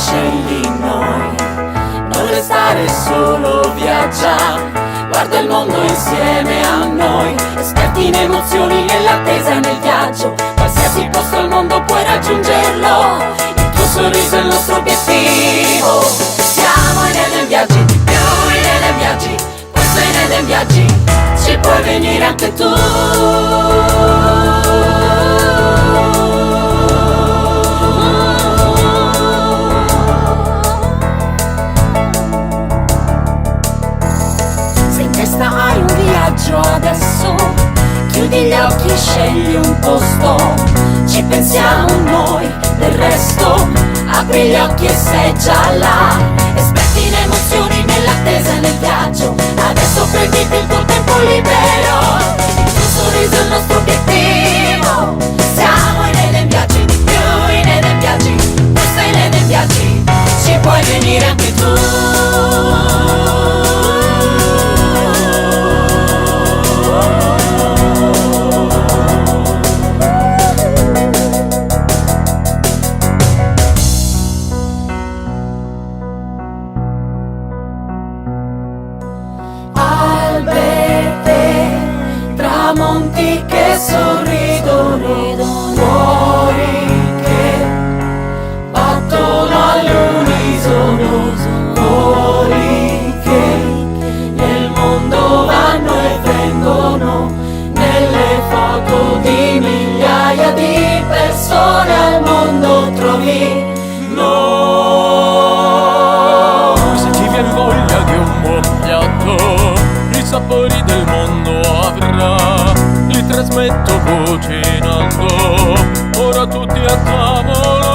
scegli noi, non restare solo, viaggia, guarda il mondo insieme a noi, esperti in emozioni, nell'attesa e nel viaggio, qualsiasi posto al mondo puoi raggiungerlo, il tuo sorriso è il nostro obiettivo. Siamo in Eden Viaggi, di più in Eden Viaggi, questo è in Eden Viaggi, ci puoi venire anche tu. Hai un viaggio adesso, chiudi gli occhi e scegli un posto, ci pensiamo noi, del resto apri gli occhi e sei già là, esperti in emozioni, nell'attesa e nel viaggio, adesso prenditi il tuo tempo libero, il tuo sorriso è il nostro obiettivo. Siamo in Eden Viaggi, di più in Eden Viaggi, questo è in Eden Viaggi, ci puoi venire anche tu. Tramonti che sorridono, cuori che battono all'unisono, voli che nel mondo vanno e vengono, nelle foto di migliaia di persone al mondo trovi noi. Se ti viene voglia di un buon piatto, i sapori del mondo avrà, li trasmetto cucinando, ora tutti a tavola.